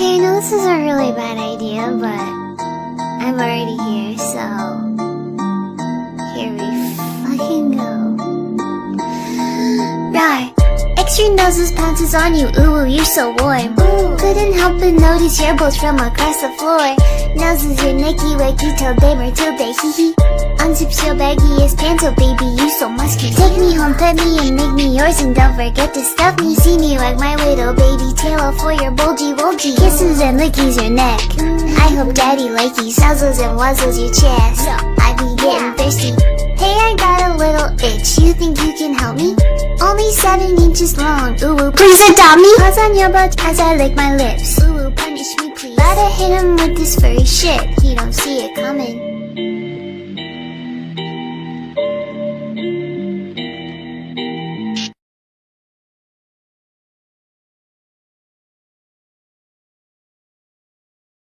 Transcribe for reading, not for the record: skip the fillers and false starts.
Okay, I know this is a really bad idea, but I'm already here, so here we fucking go. Rawr. Extra noses pounces on you, ooh, you're so warm. Ooh. Couldn't help but notice your bolts from across the floor. Noses your Nicky Wakey till day Matilda, hee hee. Unzips your baggiest pants, oh baby, you so musky. Take me home, pet me, and make me yours, and don't forget to stuff me. See me wag my little baby tail for your bulgy wulgy. Kisses and lickies your neck. I hope daddy likey nuzzles and wuzzles your chest. I be getting thirsty. Hey, I got a little itch, you think you can help me? Only 7 inches long, ooh, please adopt me. Paws on your butt as I lick my lips. Ooh, punish me please. Gotta hit him with this furry shit, he don't see it coming.